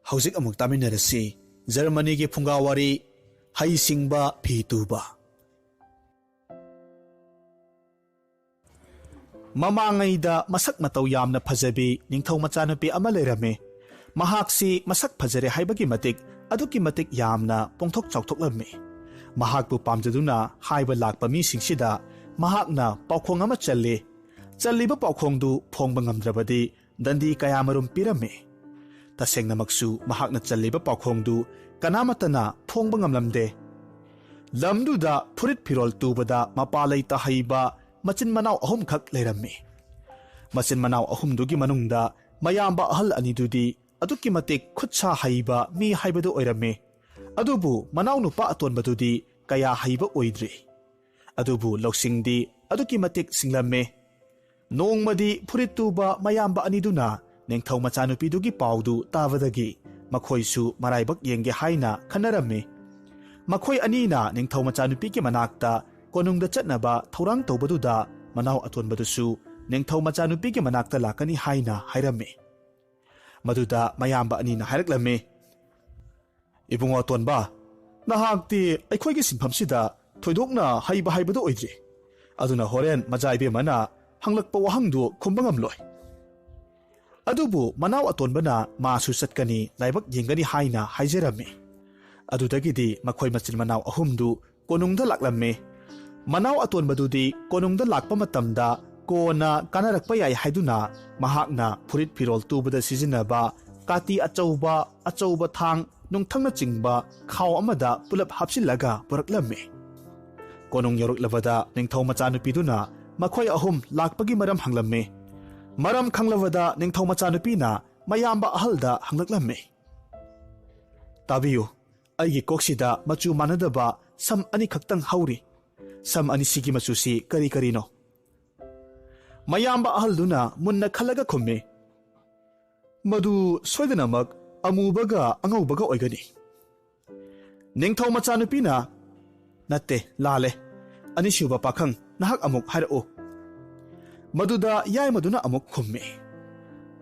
ꯍꯧꯖꯤꯛ ꯑꯃꯨꯛ ꯇꯥꯃꯤꯟꯅꯔꯁꯤ ꯖꯔꯃꯅꯤꯒꯤ ꯐꯨꯡꯒꯥꯋꯥꯔꯤ ꯍꯩꯁꯤꯡꯕ ꯐꯤ ꯇꯨꯕ꯫ ꯃꯃꯥꯡꯉꯩꯗ ꯃꯁꯛ ꯃꯇꯧ ꯌꯥꯝꯅ ꯐꯖꯕꯤ ꯅꯤꯡꯊꯧ ꯃꯆꯥꯅꯨꯄꯤ ꯑꯃ ꯂꯩꯔꯝꯃꯤ꯫ ꯃꯍꯥꯛꯁꯤ ꯃꯁꯛ ꯐꯖꯔꯦ ꯍꯥꯏꯕꯒꯤ ꯃꯇꯤꯛ ꯑꯗꯨꯛꯀꯤ ꯃꯇꯤꯛ ꯌꯥꯝꯅ ꯄꯣꯡꯊꯣꯛ ꯆꯥꯎꯊꯣꯛꯂꯝꯃꯤ꯫ ꯃꯍꯥꯛꯄꯨ ꯄꯥꯝꯖꯗꯨꯅ ꯍꯥꯏꯕ ꯂꯥꯛꯄ ꯃꯤꯁꯤꯡꯁꯤꯗ ꯃꯍꯥꯛꯅ ꯄꯥꯎꯈꯣꯡ ꯑꯃ ꯆꯜꯂꯤ꯫ ꯆꯜꯂꯤꯕ ꯄꯥꯎꯈꯣꯡꯗꯨ ꯐꯣꯡꯕ ꯉꯝꯗ꯭ꯔꯕꯗꯤ ꯗꯟꯗꯤ ꯀꯌꯥꯃꯔꯨꯝ ꯄꯤꯔꯝꯃꯤ꯫ ꯇꯁꯦꯡꯅꯃꯛꯁꯨ ꯃꯍꯥꯛꯅ ꯆꯜꯂꯤꯕ ꯄꯥꯎꯈꯣꯡꯗꯨ ꯀꯅꯥꯃꯠꯇꯅ ꯐꯣꯡꯕ ꯉꯝꯂꯝꯗꯦ꯫ ꯂꯝꯗꯨꯗ ꯐꯨꯔꯤꯠ ꯐꯤꯔꯣꯜ ꯇꯨꯕꯗ ꯃꯄꯥ ꯂꯩꯇ ꯍꯩꯕ ꯃꯆꯤꯟ ꯃꯅꯥꯎ ꯑꯍꯨꯝꯈꯛ ꯂꯩꯔꯝꯃꯤ꯫ ꯃꯆꯤꯟ ꯃꯅꯥꯎ ꯑꯍꯨꯝꯗꯨꯒꯤ ꯃꯅꯨꯡꯗ ꯃꯌꯥꯝꯕ ꯑꯍꯜ ꯑꯅꯤꯗꯨꯗꯤ ꯑꯗꯨꯛꯀꯤ ꯃꯇꯤꯛ ꯈꯨꯠ ꯁꯥ ꯍꯩꯕ ꯃꯤ ꯍꯥꯏꯕꯗꯨ ꯑꯣꯏꯔꯝꯃꯤ꯫ ꯑꯗꯨꯕꯨ ꯃꯅꯥꯎ ꯅꯨꯄꯥ ꯑꯇꯣꯟꯕꯗꯨꯗꯤ ꯀꯌꯥ ꯍꯩꯕ ꯑꯣꯏꯗ꯭ꯔꯤ꯫ ꯑꯗꯨꯕꯨ ꯂꯧꯁꯤꯡꯗꯤ ꯑꯗꯨꯛꯀꯤ ꯃꯇꯤꯛ ꯁꯤꯡꯂꯝꯃꯤ꯫ ꯅꯣꯡꯃꯗꯤ ꯐꯨꯔꯤꯠ ꯇꯨꯕ ꯃꯌꯥꯝꯕ ꯑꯅꯤꯗꯨꯅ ꯅꯤꯡꯊꯧ ꯃꯆꯥꯅꯨꯄꯤꯗꯨꯒꯤ ꯄꯥꯎꯗꯨ ꯇꯥꯕꯗꯒꯤ ꯃꯈꯣꯏꯁꯨ ꯃꯔꯥꯏꯕꯛ ꯌꯦꯡꯒꯦ ꯍꯥꯏꯅ ꯈꯟꯅꯔꯝꯃꯤ꯫ ꯃꯈꯣꯏ ꯑꯅꯤꯅ ꯅꯤꯡꯊꯧ ꯃꯆꯥꯅꯨꯄꯤꯒꯤ ꯃꯅꯥꯛꯇ ꯀꯣꯅꯨꯡꯗ ꯆꯠꯅꯕ ꯊꯧꯔꯥꯡ ꯇꯧꯕꯗꯨꯗ ꯃꯅꯥꯎ ꯑꯇꯣꯟꯕꯗꯨꯁꯨ ꯅꯤꯡꯊꯧ ꯃꯆꯥꯅꯨꯄꯤꯒꯤ ꯃꯅꯥꯛꯇ ꯂꯥꯛꯀꯅꯤ ꯍꯥꯏꯅ ꯍꯥꯏꯔꯝꯃꯤ꯫ ꯃꯗꯨꯗ ꯃꯌꯥꯝꯕ ꯑꯅꯤꯅ ꯍꯥꯏꯔꯛꯂꯝꯃꯤ, "ꯏꯕꯨꯡꯉꯣ ꯇꯣꯟꯕ, ꯅꯍꯥꯛꯇꯤ ꯑꯩꯈꯣꯏꯒꯤ ꯁꯤꯟꯐꯝꯁꯤꯗ ꯊꯣꯏꯗꯣꯛꯅ ꯍꯩꯕ ꯍꯥꯏꯕꯗꯨ ꯑꯣꯏꯗ꯭ꯔꯤ, ꯑꯗꯨꯅ ꯍꯣꯔꯦꯟ ꯃꯆꯥ ꯏꯕꯦꯝꯃꯅ ꯍꯪꯂꯛꯄ ꯋꯥꯍꯪꯗꯨ ꯈꯨꯝꯕ ꯉꯝꯂꯣꯏ꯫ ꯑꯗꯨꯕꯨ ꯃꯅꯥꯎ ꯑꯇꯣꯟꯕꯅ ꯃꯥꯁꯨ ꯆꯠꯀꯅꯤ, ꯂꯥꯏꯕꯛ ꯌꯦꯡꯒꯅꯤ ꯍꯥꯏꯅ ꯍꯥꯏꯖꯔꯝꯃꯤ꯫ ꯑꯗꯨꯗꯒꯤꯗꯤ ꯃꯈꯣꯏ ꯃꯆꯤꯟ ꯃꯅꯥꯎ ꯑꯍꯨꯝꯗꯨ ꯀꯣꯅꯨꯡꯗ ꯂꯥꯛꯂꯝꯃꯤ꯫ ꯃꯅꯥꯎ ꯑꯇꯣꯟꯕꯗꯨꯗꯤ ꯀꯣꯅꯨꯡꯗ ꯂꯥꯛꯄ ꯃꯇꯝꯗ ꯀꯣꯟꯅ ꯀꯥꯟꯅꯔꯛꯄ ꯌꯥꯏ ꯍꯥꯏꯗꯨꯅ ꯃꯍꯥꯛꯅ ꯐꯨꯔꯤꯠ ꯐꯤꯔꯣꯜ ꯇꯨꯕꯗ ꯁꯤꯖꯤꯟꯅꯕ ꯀꯥꯇꯤ ꯑꯆꯧꯕ ꯊꯥꯡ ꯅꯨꯡꯊꯪꯅꯆꯤꯡꯕ ꯈꯥꯎ ꯑꯃꯗ ꯄꯨꯂꯞ ꯍꯥꯞꯆꯤꯜꯂꯒ ꯄꯨꯔꯛꯂꯝꯃꯤ꯫ ꯀꯣꯅꯨꯡ ꯌꯧꯔꯛꯂꯕꯗ ꯅꯤꯡꯊꯧ ꯃꯆꯥꯅꯨꯄꯤꯗꯨꯅ ꯃꯈꯣꯏ ꯑꯍꯨꯝ ꯂꯥꯛꯄꯒꯤ ꯃꯔꯝ ꯍꯪꯂꯝꯃꯤ꯫ ꯃꯔꯝ ꯈꯪꯂꯕꯗ ꯅꯤꯡꯊꯧ ꯃꯆꯥꯅꯨꯄꯤꯅ ꯃꯌꯥꯝꯕ ꯑꯍꯜꯗ ꯍꯪꯂꯛꯂꯝꯃꯤ, "ꯇꯥꯕꯤꯌꯨ, ꯑꯩꯒꯤ ꯀꯣꯛꯁꯤꯗ ꯃꯆꯨ ꯃꯥꯟꯅꯗꯕ ꯁꯝ ꯑꯅꯤꯈꯛꯇꯪ ꯍꯧꯔꯤ꯫ ꯁꯝ ꯑꯅꯤꯁꯤꯒꯤ ꯃꯆꯨꯁꯤ ꯀꯔꯤ ꯀꯔꯤꯅꯣ?" ꯃꯌꯥꯝꯕ ꯑꯍꯜꯗꯨꯅ ꯃꯨꯟꯅ ꯈꯜꯂꯒ ꯈꯨꯝꯃꯤ, "ꯃꯗꯨ ꯁꯣꯏꯗꯅꯃꯛ ꯑꯃꯨꯕꯒ ꯑꯉꯧꯕꯒ ꯑꯣꯏꯒꯅꯤ." ꯅꯤꯡꯊꯧ ꯃꯆꯥꯅꯨꯄꯤꯅ, "ꯅꯠꯇꯦ, ꯂꯥꯜꯂꯦ. ꯑꯅꯤꯁꯨꯕ ꯄꯥꯈꯪ, ꯅꯍꯥꯛ ꯑꯃꯨꯛ ꯍꯥꯏꯔꯛꯎ." ꯃꯗꯨꯗ ꯌꯥꯏꯃꯗꯨꯅ ꯑꯃꯨꯛ ꯈꯨꯝꯃꯤ,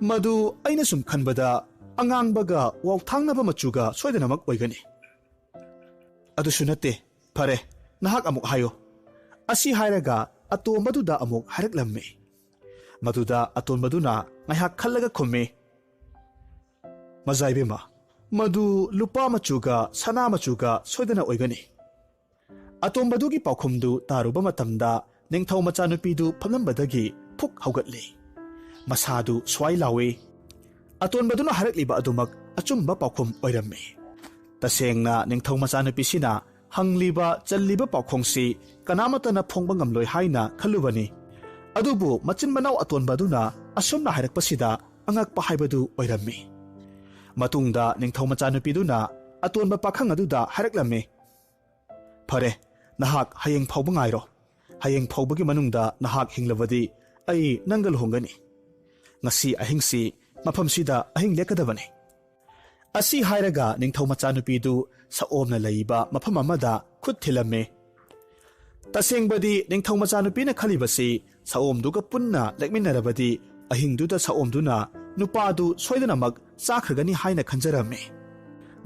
"ꯃꯗꯨ ꯑꯩꯅ ꯁꯨꯝ ꯈꯟꯕꯗ ꯑꯉꯥꯡꯕꯒ ꯋꯥꯎꯊꯥꯡꯅꯕ ꯃꯆꯨꯒ ꯁꯣꯏꯗꯅꯃꯛ ꯑꯣꯏꯒꯅꯤ." "ꯑꯗꯨꯁꯨ ꯅꯠꯇꯦ. ꯐꯔꯦ, ꯅꯍꯥꯛ ꯑꯃꯨꯛ ꯍꯥꯏꯌꯨ." ꯑꯁꯤ ꯍꯥꯏꯔꯒ ꯑꯇꯣꯝꯕꯗꯨꯗ ꯑꯃꯨꯛ ꯍꯥꯏꯔꯛꯂꯝꯃꯤ꯫ ꯃꯗꯨꯗ ꯑꯇꯣꯟꯕꯗꯨꯅ ꯉꯥꯏꯍꯥꯛ ꯈꯜꯂꯒ ꯈꯨꯝꯃꯤ, "ꯃꯆꯥ ꯏꯕꯦꯝꯃ, ꯃꯗꯨ ꯂꯨꯄꯥ ꯃꯆꯨꯒ ꯁꯅꯥ ꯃꯆꯨꯒ ꯁꯣꯏꯗꯅ ꯑꯣꯏꯒꯅꯤ." ꯑꯇꯣꯝꯕꯗꯨꯒꯤ ꯄꯥꯎꯈꯨꯝꯗꯨ ꯇꯥꯔꯨꯕ ꯃꯇꯝꯗ ꯅꯤꯡꯊꯧ ꯃꯆꯥꯅꯨꯄꯤꯗꯨ ꯐꯝꯂꯝꯕꯗꯒꯤ ꯐꯨꯛ ꯍꯧꯒꯠꯂꯤ꯫ ꯃꯁꯥꯗꯨ ꯁ꯭ꯋꯥꯏ ꯂꯥꯎꯏ꯫ ꯑꯇꯣꯟꯕꯗꯨꯅ ꯍꯥꯏꯔꯛꯂꯤꯕ ꯑꯗꯨꯃꯛ ꯑꯆꯨꯝꯕ ꯄꯥꯎꯈꯨꯝ ꯑꯣꯏꯔꯝꯃꯤ꯫ ꯇꯁꯦꯡꯅ ꯅꯤꯡꯊꯧ ꯃꯆꯥꯅꯨꯄꯤꯁꯤꯅ ꯍꯪꯂꯤꯕ ꯆꯜꯂꯤꯕ ꯄꯥꯎꯈꯨꯝꯁꯤ ꯀꯅꯥꯃꯠꯇꯅ ꯐꯣꯡꯕ ꯉꯝꯂꯣꯏ ꯍꯥꯏꯅ ꯈꯜꯂꯨꯕꯅꯤ꯫ ꯑꯗꯨꯕꯨ ꯃꯆꯤꯟ ꯃꯅꯥꯎ ꯑꯇꯣꯟꯕꯗꯨꯅ ꯑꯁꯨꯝꯅ ꯍꯥꯏꯔꯛꯄꯁꯤꯗ ꯑꯉꯛꯄ ꯍꯥꯏꯕꯗꯨ ꯑꯣꯏꯔꯝꯃꯤ꯫ ꯃꯇꯨꯡꯗ ꯅꯤꯡꯊꯧ ꯃꯆꯥꯅꯨꯄꯤꯗꯨꯅ ꯑꯇꯣꯟꯕ ꯄꯥꯈꯪ ꯑꯗꯨꯗ ꯍꯥꯏꯔꯛꯂꯝꯃꯤ, "ꯐꯔꯦ, ꯅꯍꯥꯛ ꯍꯌꯦꯡ ꯐꯥꯎꯕ ꯉꯥꯏꯔꯣ. ꯍꯌꯦꯡ ꯐꯥꯎꯕꯒꯤ ꯃꯅꯨꯡꯗ ꯅꯍꯥꯛ ꯍꯤꯡꯂꯕꯗꯤ ꯑꯩ ꯅꯪꯒ ꯂꯨꯍꯣꯡꯒꯅꯤ. ꯉꯁꯤ ꯑꯍꯤꯡꯁꯤ ꯃꯐꯝꯁꯤꯗ ꯑꯍꯤꯡ ꯂꯦꯛꯀꯗꯕꯅꯤ." ꯑꯁꯤ ꯍꯥꯏꯔꯒ ꯅꯤꯡꯊꯧ ꯃꯆꯥꯅꯨꯄꯤꯗꯨ ꯁꯑꯣꯝꯅ ꯂꯩꯕ ꯃꯐꯝ ꯑꯃꯗ ꯈꯨꯠ ꯊꯤꯜꯂꯝꯃꯤ꯫ ꯇꯁꯦꯡꯕꯗꯤ ꯅꯤꯡꯊꯧ ꯃꯆꯥꯅꯨꯄꯤꯅ ꯈꯜꯂꯤꯕꯁꯤ ꯁꯑꯣꯝꯗꯨꯒ ꯄꯨꯟꯅ ꯂꯦꯛꯃꯤꯟꯅꯔꯕꯗꯤ ꯑꯍꯤꯡꯗꯨꯗ ꯁꯑꯣꯝꯗꯨꯅ ꯅꯨꯄꯥꯗꯨ ꯁꯣꯏꯗꯅꯃꯛ ꯆꯥꯈ꯭ꯔꯒꯅꯤ ꯍꯥꯏꯅ ꯈꯟꯖꯔꯝꯃꯤ꯫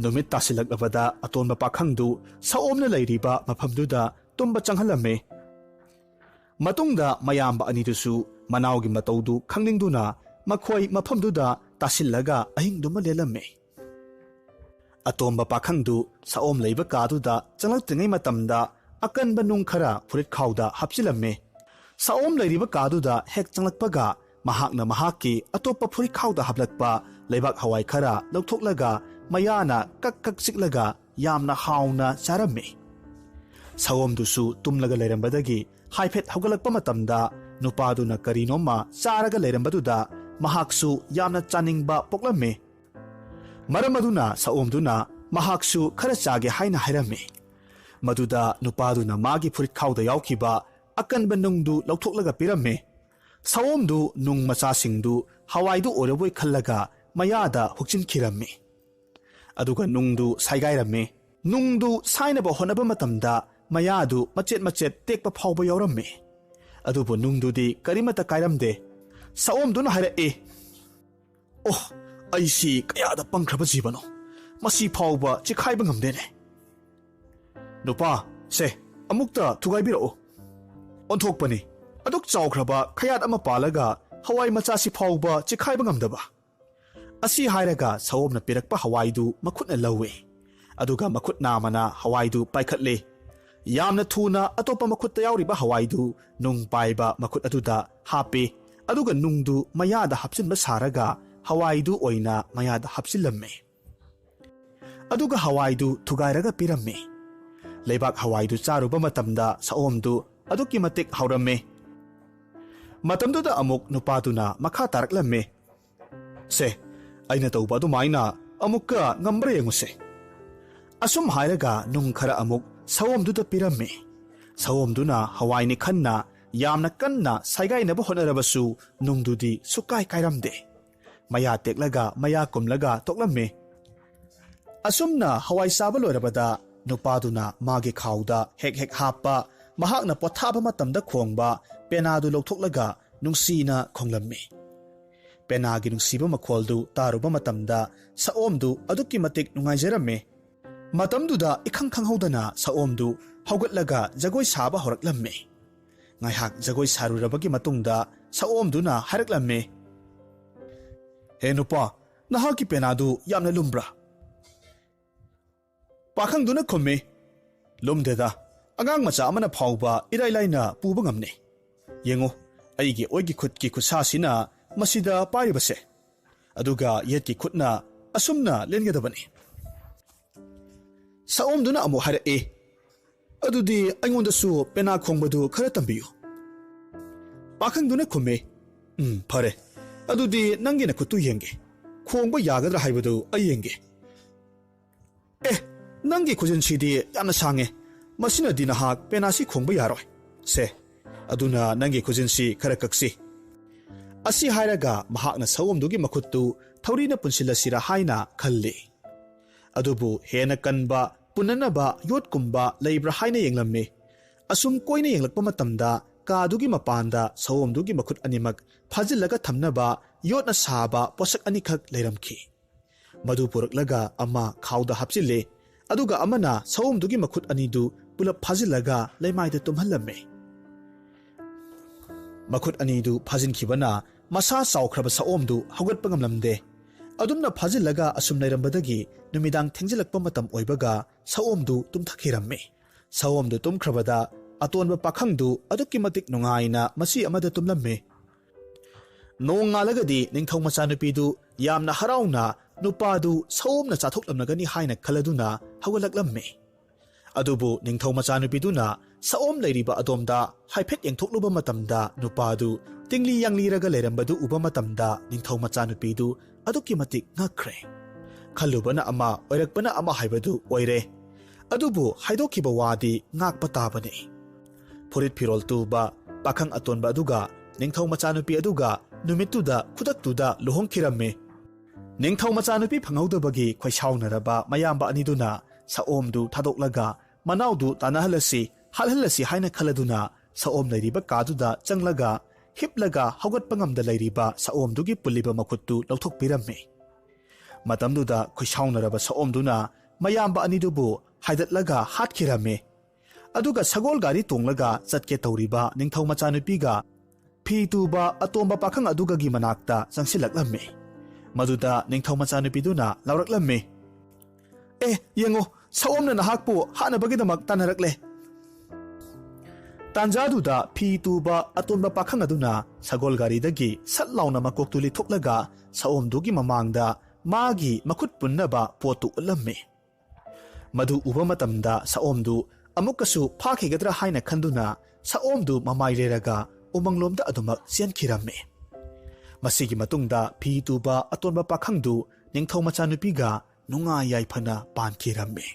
ꯅꯨꯃꯤꯠ ꯇꯥꯁꯤꯜꯂꯛꯂꯕꯗ ꯑꯇꯣꯟꯕ ꯄꯥꯈꯪꯗꯨ ꯁꯑꯣꯝꯅ ꯂꯩꯔꯤꯕ ꯃꯐꯝꯗꯨꯗ ꯇꯨꯝꯕ ꯆꯪꯍꯜꯂꯝꯃꯤ꯫ ꯃꯇꯨꯡꯗ ꯃꯌꯥꯝꯕ ꯑꯅꯤꯗꯨꯁꯨ ꯃꯅꯥꯎꯒꯤ ꯃꯇꯧꯗꯨ ꯈꯪꯅꯤꯡꯗꯨꯅ ꯃꯈꯣꯏ ꯃꯐꯝꯗꯨꯗ ꯇꯥꯁꯤꯜꯂꯒ ꯑꯍꯤꯡꯗꯨꯃ ꯂꯦꯜꯂꯝꯃꯤ꯫ ꯑꯇꯣꯝꯕ ꯄꯥꯈꯪꯗꯨ ꯁꯑꯣꯝ ꯂꯩꯕ ꯀꯥꯗꯨꯗ ꯆꯪꯂꯛꯇ꯭ꯔꯤꯉꯩ ꯃꯇꯝꯗ ꯑꯀꯟꯕ ꯅꯨꯡ ꯈꯔ ꯐꯨꯔꯤꯠ ꯈꯥꯎꯗ ꯍꯥꯞꯆꯤꯜꯂꯝꯃꯤ꯫ ꯁꯑꯣꯝ ꯂꯩꯔꯤꯕ ꯀꯥꯗꯨꯗ ꯍꯦꯛ ꯆꯪꯂꯛꯄꯒ ꯃꯍꯥꯛꯅ ꯃꯍꯥꯛꯀꯤ ꯑꯇꯣꯞꯄ ꯐꯨꯔꯤꯠ ꯈꯥꯎꯗ ꯍꯥꯞꯂꯛꯄ ꯂꯩꯕꯥꯛ ꯍꯋꯥꯏ ꯈꯔ ꯂꯧꯊꯣꯛꯂꯒ ꯃꯌꯥꯅ ꯀꯛ ꯀꯛ ꯆꯤꯛꯂꯒ ꯌꯥꯝꯅ ꯍꯥꯎꯅ ꯆꯥꯔꯝꯃꯤ꯫ ꯁꯑꯣꯝꯗꯨꯁꯨ ꯇꯨꯝꯂꯒ ꯂꯩꯔꯝꯕꯗꯒꯤ ꯍꯥꯏꯐꯦꯠ ꯍꯧꯒꯠꯂꯛꯄ ꯃꯇꯝꯗ ꯅꯨꯄꯥꯗꯨꯅ ꯀꯔꯤꯅꯣꯝꯃ ꯆꯥꯔꯒ ꯂꯩꯔꯝꯕꯗꯨꯗ ꯃꯍꯥꯛꯁꯨ ꯌꯥꯝꯅ ꯆꯥꯅꯤꯡꯕ ꯄꯣꯛꯂꯝꯃꯤ꯫ ꯃꯔꯝ ꯑꯗꯨꯅ ꯁꯑꯣꯝꯗꯨꯅ ꯃꯍꯥꯛꯁꯨ ꯈꯔ ꯆꯥꯒꯦ ꯍꯥꯏꯅ ꯍꯥꯏꯔꯝꯃꯤ꯫ ꯃꯗꯨꯗ ꯅꯨꯄꯥꯗꯨꯅ ꯃꯥꯒꯤ ꯐꯨꯔꯤꯠ ꯈꯥꯎꯗ ꯌꯥꯎꯈꯤꯕ ꯑꯀꯟꯕ ꯅꯨꯡꯗꯨ ꯂꯧꯊꯣꯛꯂꯒ ꯄꯤꯔꯝꯃꯤ꯫ ꯁꯑꯣꯝꯗꯨ ꯅꯨꯡ ꯃꯆꯥꯁꯤꯡꯗꯨ ꯍꯋꯥꯏꯗꯨ ꯑꯣꯏꯔꯕꯣꯏ ꯈꯜꯂꯒ ꯃꯌꯥꯗ ꯍꯨꯛꯆꯤꯟꯈꯤꯔꯝꯃꯤ꯫ ꯑꯗꯨꯒ ꯅꯨꯡꯗꯨ ꯁꯥꯏꯒꯥꯏꯔꯝꯃꯤ꯫ ꯅꯨꯡꯗꯨ ꯁꯥꯏꯅꯕ ꯍꯣꯠꯅꯕ ꯃꯇꯝꯗ ꯃꯌꯥꯗꯨ ꯃꯆꯦꯠ ꯃꯆꯦꯠ ꯇꯦꯛꯄ ꯐꯥꯎꯕ ꯌꯥꯎꯔꯝꯃꯤ꯫ ꯑꯗꯨꯕꯨ ꯅꯨꯡꯗꯨꯗꯤ ꯀꯔꯤꯃꯠꯇ ꯀꯥꯏꯔꯝꯗꯦ꯫ ꯁꯑꯣꯝꯗꯨꯅ ꯍꯥꯏꯔꯛꯏ, "ꯑꯣꯍ, ꯑꯩꯁꯤ ꯀꯌꯥꯗ ꯄꯪꯈ꯭ꯔꯕ ꯖꯤꯕꯅꯣ! ꯃꯁꯤ ꯐꯥꯎꯕ ꯆꯤꯈꯥꯏꯕ ꯉꯝꯗꯦꯅꯦ꯫ ꯅꯨꯄꯥ, ꯁꯦ ꯑꯃꯨꯛꯇ ꯊꯨꯒꯥꯏꯕꯤꯔꯛꯎ꯫ ꯑꯣꯟꯊꯣꯛꯄꯅꯤ, ꯑꯗꯨꯛ ꯆꯥꯎꯈ꯭ꯔꯕ ꯈꯌꯥꯠ ꯑꯃ ꯄꯥꯜꯂꯒ ꯍꯋꯥꯏ ꯃꯆꯥꯁꯤ ꯐꯥꯎꯕ ꯆꯤꯈꯥꯏꯕ ꯉꯝꯗꯕ." ꯑꯁꯤ ꯍꯥꯏꯔꯒ ꯁꯑꯣꯝꯅ ꯄꯤꯔꯛꯄ ꯍꯋꯥꯏꯗꯨ ꯃꯈꯨꯠꯅ ꯂꯧꯏ꯫ ꯑꯗꯨꯒ ꯃꯈꯨꯠ ꯅꯥꯝꯃꯅ ꯍꯋꯥꯏꯗꯨ ꯄꯥꯏꯈꯠꯂꯤ꯫ ꯌꯥꯝꯅ ꯊꯨꯅ ꯑꯇꯣꯞꯄ ꯃꯈꯨꯠꯇ ꯌꯥꯎꯔꯤꯕ ꯍꯋꯥꯏꯗꯨ ꯅꯨꯡ ꯄꯥꯏꯕ ꯃꯈꯨꯠ ꯑꯗꯨꯗ ꯍꯥꯞꯄꯤ꯫ ꯑꯗꯨꯒ ꯅꯨꯡꯗꯨ ꯃꯌꯥꯗ ꯍꯥꯞꯆꯤꯟꯕ ꯁꯥꯔꯒ ꯍꯋꯥꯏꯗꯨ ꯑꯣꯏꯅ ꯃꯌꯥꯗ ꯍꯥꯞꯆꯤꯜꯂꯝꯃꯤ꯫ ꯑꯗꯨꯒ ꯍꯋꯥꯏꯗꯨ ꯊꯨꯒꯥꯏꯔꯒ ꯄꯤꯔꯝꯃꯤ꯫ ꯂꯩꯕꯥꯛ ꯍꯋꯥꯏꯗꯨ ꯆꯥꯔꯨꯕ ꯃꯇꯝꯗ ꯁꯑꯣꯝꯗꯨ ꯑꯗꯨꯛꯀꯤ ꯃꯇꯤꯛ ꯍꯥꯎꯔꯝꯃꯤ꯫ ꯃꯇꯝꯗꯨꯗ ꯑꯃꯨꯛ ꯅꯨꯄꯥꯗꯨꯅ ꯃꯈꯥ ꯇꯥꯔꯛꯂꯝꯃꯤ, "ꯁꯦ, ꯑꯩꯅ ꯇꯧꯕ ꯑꯗꯨꯃꯥꯏꯅ ꯑꯃꯨꯛꯀ ꯉꯝꯕ꯭ꯔꯥ ꯌꯦꯡꯉꯨꯁꯦ." ꯑꯁꯨꯝ ꯍꯥꯏꯔꯒ ꯅꯨꯡ ꯈꯔ ꯑꯃꯨꯛ ꯁꯑꯣꯝꯗꯨꯗ ꯄꯤꯔꯝꯃꯤ꯫ ꯁꯑꯣꯝꯗꯨꯅ ꯍꯋꯥꯏꯅꯤ ꯈꯟꯅ ꯌꯥꯝꯅ ꯀꯟꯅ ꯁꯥꯏꯒꯥꯏꯅꯕ ꯍꯣꯠꯅꯔꯕꯁꯨ ꯅꯨꯡꯗꯨꯗꯤ ꯁꯨꯛꯀꯥꯏ ꯀꯥꯏꯔꯝꯗꯦ꯫ ꯃꯌꯥ ꯇꯦꯛꯂꯒ ꯃꯌꯥ ꯀꯨꯝꯂꯒ ꯇꯣꯛꯂꯝꯃꯤ꯫ ꯑꯁꯨꯝꯅ ꯍꯋꯥꯏ ꯆꯥꯕ ꯂꯣꯏꯔꯕꯗ ꯅꯨꯄꯥꯗꯨꯅ ꯃꯥꯒꯤ ꯈꯥꯎꯗ ꯍꯦꯛ ꯍꯦꯛ ꯍꯥꯞꯄ, ꯃꯍꯥꯛꯅ ꯄꯣꯊꯥꯕ ꯃꯇꯝꯗ ꯈꯣꯡꯕ ꯄꯦꯅꯥꯗꯨ ꯂꯧꯊꯣꯛꯂꯒ ꯅꯨꯡꯁꯤꯅ ꯈꯣꯡꯂꯝꯃꯤ꯫ ꯄꯦꯅꯥꯒꯤ ꯅꯨꯡꯁꯤꯕ ꯃꯈꯣꯜꯗꯨ ꯇꯥꯔꯨꯕ ꯃꯇꯝꯗ ꯁꯑꯣꯝꯗꯨ ꯑꯗꯨꯛꯀꯤ ꯃꯇꯤꯛ ꯅꯨꯡꯉꯥꯏꯖꯔꯝꯃꯤ꯫ ꯃꯇꯝꯗꯨꯗ ꯏꯈꯪ ꯈꯪꯍꯧꯗꯅ ꯁꯑꯣꯝꯗꯨ ꯍꯧꯒꯠꯂꯒ ꯖꯒꯣꯏ ꯁꯥꯕ ꯍꯧꯔꯛꯂꯝꯃꯤ꯫ ꯉꯥꯏꯍꯥꯛ ꯖꯒꯣꯏ ꯁꯥꯔꯨꯔꯕꯒꯤ ꯃꯇꯨꯡꯗ ꯁꯑꯣꯝꯗꯨꯅ ꯍꯥꯏꯔꯛꯂꯝꯃꯤ, "ꯍꯦ ꯅꯨꯄꯥ, ꯅꯍꯥꯛꯀꯤ ꯄꯦꯅꯥꯗꯨ ꯌꯥꯝꯅ ꯂꯨꯝꯕ꯭ꯔꯥ?" ꯄꯥꯈꯪꯗꯨꯅ ꯈꯨꯝꯃꯤ, "ꯂꯨꯝꯗꯦꯗ, ꯑꯉꯥꯡ ꯃꯆꯥ ꯑꯃꯅ ꯐꯥꯎꯕ ꯏꯔꯥꯏ ꯂꯥꯏꯅ ꯄꯨꯕ ꯉꯝꯅꯤ꯫ ꯌꯦꯡꯉꯨ, ꯑꯩꯒꯤ ꯑꯣꯏꯒꯤ ꯈꯨꯠꯀꯤ ꯈꯨꯠꯁꯥꯁꯤꯅ ꯃꯁꯤꯗ ꯄꯥꯏꯔꯤꯕꯁꯦ, ꯑꯗꯨꯒ ꯌꯦꯠꯀꯤ ꯈꯨꯠꯅ ꯑꯁꯨꯝꯅ ꯂꯦꯟꯒꯗꯕꯅꯤ." ꯁꯑꯣꯝꯗꯨꯅ ꯑꯃꯨꯛ ꯍꯥꯏꯔꯛꯏ, "ꯑꯗꯨꯗꯤ ꯑꯩꯉꯣꯟꯗꯁꯨ ꯄꯦꯅꯥ ꯈꯣꯡꯕꯗꯨ ꯈꯔ ꯇꯝꯕꯤꯌꯨ." ꯄꯥꯈꯪꯗꯨꯅ ꯈꯨꯝꯃꯤ, "ꯐꯔꯦ, ꯑꯗꯨꯗꯤ ꯅꯪꯒꯤ ꯅꯈꯨꯠꯇꯨ ꯌꯦꯡꯒꯦ, ꯈꯣꯡꯕ ꯌꯥꯒꯗ꯭ꯔꯥ ꯍꯥꯏꯕꯗꯨ ꯑꯩ ꯌꯦꯡꯒꯦ." "ꯅꯪꯒꯤ ꯈꯨꯖꯤꯟꯁꯤꯗꯤ ꯌꯥꯝꯅ ꯁꯥꯡꯉꯦ, ꯃꯁꯤꯅꯗꯤ ꯅꯍꯥꯛ ꯄꯦꯅꯥꯁꯤ ꯈꯣꯡꯕ ꯌꯥꯔꯣꯏ. ꯁꯦ, ꯑꯗꯨꯅ ꯅꯪꯒꯤ ꯈꯨꯖꯤꯟꯁꯤ ꯈꯔ ꯀꯛꯁꯤ." ꯑꯁꯤ ꯍꯥꯏꯔꯒ ꯃꯍꯥꯛꯅ ꯁꯑꯣꯝꯗꯨꯒꯤ ꯃꯈꯨꯠꯇꯨ ꯊꯧꯔꯤꯅ ꯄꯨꯟꯁꯤꯜꯂꯁꯤꯔꯥ ꯍꯥꯏꯅ ꯈꯜꯂꯤ꯫ ꯑꯗꯨꯕꯨ ꯍꯦꯟꯅ ꯀꯟꯕ ꯄꯨꯟꯅꯅꯕ ꯌꯣꯠꯀꯨꯝꯕ ꯂꯩꯕ꯭ꯔꯥ ꯍꯥꯏꯅ ꯌꯦꯡꯂꯝꯃꯤ꯫ ꯑꯁꯨꯝ ꯀꯣꯏꯅ ꯌꯦꯡꯂꯛꯄ ꯃꯇꯝꯗ ꯀꯥꯗꯨꯒꯤ ꯃꯄꯥꯟꯗ ꯁꯑꯣꯝꯗꯨꯒꯤ ꯃꯈꯨꯠ ꯑꯅꯤꯃꯛ ꯐꯥꯖꯤꯜꯂꯒ ꯊꯝꯅꯕ ꯌꯣꯠꯅ ꯁꯥꯕ ꯄꯣꯠꯁꯛ ꯑꯅꯤꯈꯛ ꯂꯩꯔꯝꯈꯤ꯫ ꯃꯗꯨ ꯄꯨꯔꯛꯂꯒ ꯑꯃ ꯈꯥꯎꯗ ꯍꯥꯞꯆꯤꯜꯂꯤ, ꯑꯗꯨꯒ ꯑꯃꯅ ꯁꯑꯣꯝꯗꯨꯒꯤ ꯃꯈꯨꯠ ꯑꯅꯤꯗꯨ ꯄꯨꯂꯞ ꯐꯥꯖꯤꯜꯂꯒ ꯂꯩꯃꯥꯏꯗ ꯇꯨꯝꯍꯜꯂꯝꯃꯤ꯫ ꯃꯈꯨꯠ ꯑꯅꯤꯗꯨ ꯐꯥꯖꯤꯟꯈꯤꯕꯅ ꯃꯁꯥ ꯆꯥꯎꯈ꯭ꯔꯕ ꯁꯑꯣꯝꯗꯨ ꯍꯧꯒꯠꯄ ꯉꯝꯂꯝꯗꯦ꯫ ꯑꯗꯨꯝꯅ ꯐꯥꯖꯤꯜꯂꯒ ꯑꯁꯨꯝ ꯂꯩꯔꯝꯕꯗꯒꯤ ꯅꯨꯃꯤꯗꯥꯡ ꯊꯦꯡꯖꯤꯜꯂꯛꯄ ꯃꯇꯝ ꯑꯣꯏꯕꯒ ꯁꯑꯣꯝꯗꯨ ꯇꯨꯝꯊꯈꯤꯔꯝꯃꯤ꯫ ꯁꯑꯣꯝꯗꯨ ꯇꯨꯝꯈ꯭ꯔꯕꯗ ꯑꯇꯣꯟꯕ ꯄꯥꯈꯪꯗꯨ ꯑꯗꯨꯛꯀꯤ ꯃꯇꯤꯛ ꯅꯨꯡꯉꯥꯏꯅ ꯃꯆꯤ ꯑꯃꯗ ꯇꯨꯝꯂꯝꯃꯤ꯫ ꯅꯣꯡꯉꯥꯜꯂꯒꯗꯤ ꯅꯤꯡꯊꯧ ꯃꯆꯥꯅꯨꯄꯤꯗꯨ ꯌꯥꯝꯅ ꯍꯔꯥꯎꯅ ꯅꯨꯄꯥꯗꯨ ꯁꯑꯣꯝꯅ ꯆꯥꯊꯣꯛꯂꯝꯂꯒꯅꯤ ꯍꯥꯏꯅ ꯈꯜꯂꯗꯨꯅ ꯍꯧꯒꯠꯂꯛꯂꯝꯃꯤ꯫ ꯑꯗꯨꯕꯨ ꯅꯤꯡꯊꯧ ꯃꯆꯥꯅꯨꯄꯤꯗꯨꯅ ꯁꯑꯣꯝ ꯂꯩꯔꯤꯕ ꯑꯗꯣꯝꯗ ꯍꯥꯏꯐꯦꯠ ꯌꯦꯡꯊꯣꯛꯂꯨꯕ ꯃꯇꯝꯗ ꯅꯨꯄꯥꯗꯨ ꯇꯤꯡꯂꯤ ꯌꯥꯡꯂꯤꯔꯒ ꯂꯩꯔꯝꯕꯗꯨ ꯎꯕ ꯃꯇꯝꯗ ꯅꯤꯡꯊꯧ ꯃꯆꯥꯅꯨꯄꯤꯗꯨ ꯑꯗꯨꯛꯀꯤ ꯃꯇꯤꯛ ꯉꯛꯈ꯭ꯔꯦ꯫ ꯈꯜꯂꯨꯕꯅ ꯑꯃ ꯑꯣꯏꯔꯛꯄꯅ ꯑꯃ ꯍꯥꯏꯕꯗꯨ ꯑꯣꯏꯔꯦ꯫ ꯑꯗꯨꯕꯨ ꯍꯥꯏꯗꯣꯛꯈꯤꯕ ꯋꯥꯗꯤ ꯉꯥꯛꯄ ꯇꯥꯕꯅꯤ꯫ ꯐꯨꯔꯤꯠ ꯐꯤꯔꯣꯜ ꯇꯨꯕ ꯄꯥꯈꯪ ꯑꯇꯣꯟꯕ ꯑꯗꯨꯒ ꯅꯤꯡꯊꯧ ꯃꯆꯥꯅꯨꯄꯤ ꯑꯗꯨꯒ ꯅꯨꯃꯤꯠꯇꯨꯗ ꯈꯨꯗꯛꯇꯨꯗ ꯂꯨꯍꯣꯡꯈꯤꯔꯝꯃꯤ꯫ ꯅꯤꯡꯊꯧ ꯃꯆꯥꯅꯨꯄꯤ ꯐꯪꯍꯧꯗꯕꯒꯤ ꯈꯣꯏꯁꯥꯎꯅꯔꯕ ꯃꯌꯥꯝꯕ ꯑꯅꯤꯗꯨꯅ ꯁꯑꯣꯝꯗꯨ ꯊꯥꯗꯣꯛꯂꯒ ꯃꯅꯥꯎꯗꯨ ꯇꯥꯟꯅꯍꯜꯂꯁꯤ, ꯍꯥꯠꯍꯜꯂꯁꯤ ꯍꯥꯏꯅ ꯈꯜꯂꯗꯨꯅ ꯁꯑꯣꯝ ꯂꯩꯔꯤꯕ ꯀꯥꯗꯨꯗ ꯆꯪꯂꯒ ꯍꯤꯞꯂꯒ ꯍꯧꯒꯠꯄ ꯉꯝꯗ ꯂꯩꯔꯤꯕ ꯁꯑꯣꯝꯗꯨꯒꯤ ꯄꯨꯜꯂꯤꯕ ꯃꯈꯨꯠꯇꯨ ꯂꯧꯊꯣꯛꯄꯤꯔꯝꯃꯤ꯫ ꯃꯇꯝꯗꯨꯗ ꯈꯣꯏꯁꯥꯎꯅꯔꯕ ꯁꯑꯣꯝꯗꯨꯅ ꯃꯌꯥꯝꯕ ꯑꯅꯤꯗꯨꯕꯨ ꯍꯥꯏꯗꯠꯂꯒ ꯍꯥꯠꯈꯤꯔꯝꯃꯤ꯫ ꯑꯗꯨꯒ ꯁꯒꯣꯜ ꯒꯥꯔꯤ ꯇꯣꯡꯂꯒ ꯆꯠꯀꯦ ꯇꯧꯔꯤꯕ ꯅꯤꯡꯊꯧ ꯃꯆꯥꯅꯨꯄꯤꯒ ꯐꯤ ꯇꯨꯕ ꯑꯇꯣꯝꯕ ꯄꯥꯈꯪ ꯑꯗꯨꯒꯒꯤ ꯃꯅꯥꯛꯇ ꯆꯪꯁꯤꯜꯂꯛꯂꯝꯃꯤ꯫ ꯃꯗꯨꯗ ꯅꯤꯡꯊꯧ ꯃꯆꯥꯅꯨꯄꯤꯗꯨꯅ ꯂꯥꯎꯔꯛꯂꯝꯃꯤ, "ꯌꯦꯡꯉꯨ, ꯁꯑꯣꯝꯅ ꯅꯍꯥꯛꯄꯨ ꯍꯥꯠꯅꯕꯒꯤꯗꯃꯛ ꯇꯥꯟꯅꯔꯛꯂꯦ." ꯇꯥꯟꯖꯥꯗꯨꯗ ꯐꯤ ꯇꯨꯕ ꯑꯇꯣꯟꯕ ꯄꯥꯈꯪ ꯑꯗꯨꯅ ꯁꯒꯣꯜ ꯒꯥꯔꯤꯗꯒꯤ ꯁꯠ ꯂꯥꯎꯅ ꯃꯀꯣꯛꯇꯨ ꯂꯤꯊꯣꯛꯂꯒ ꯁꯑꯣꯝꯗꯨꯒꯤ ꯃꯃꯥꯡꯗ ꯃꯥꯒꯤ ꯃꯈꯨꯠ ꯄꯨꯟꯅꯕ ꯄꯣꯠꯇꯨ ꯎꯠꯂꯝꯃꯤ꯫ ꯃꯗꯨ ꯎꯕ ꯃꯇꯝꯗ ꯁꯑꯣꯝꯗꯨ ꯑꯃꯨꯛꯀꯁꯨ ꯐꯥꯈꯤꯒꯗ꯭ꯔꯥ ꯍꯥꯏꯅ ꯈꯟꯗꯨꯅ ꯁꯑꯣꯝꯗꯨ ꯃꯃꯥꯏꯔꯦꯔꯒ ꯎꯃꯪꯂꯣꯝꯗ ꯑꯗꯨꯃꯛ ꯆꯦꯟꯈꯤꯔꯝꯃꯤ꯫ ꯃꯁꯤꯒꯤ ꯃꯇꯨꯡꯗ ꯐꯤ ꯇꯨꯕ ꯑꯇꯣꯟꯕ ꯄꯥꯈꯪꯗꯨ ꯅꯤꯡꯊꯧ ꯃꯆꯥꯅꯨꯄꯤꯒ ꯅꯨꯡꯉꯥꯏ ꯌꯥꯏꯐꯅ ꯄꯥꯟꯈꯤꯔꯝꯃꯤ꯫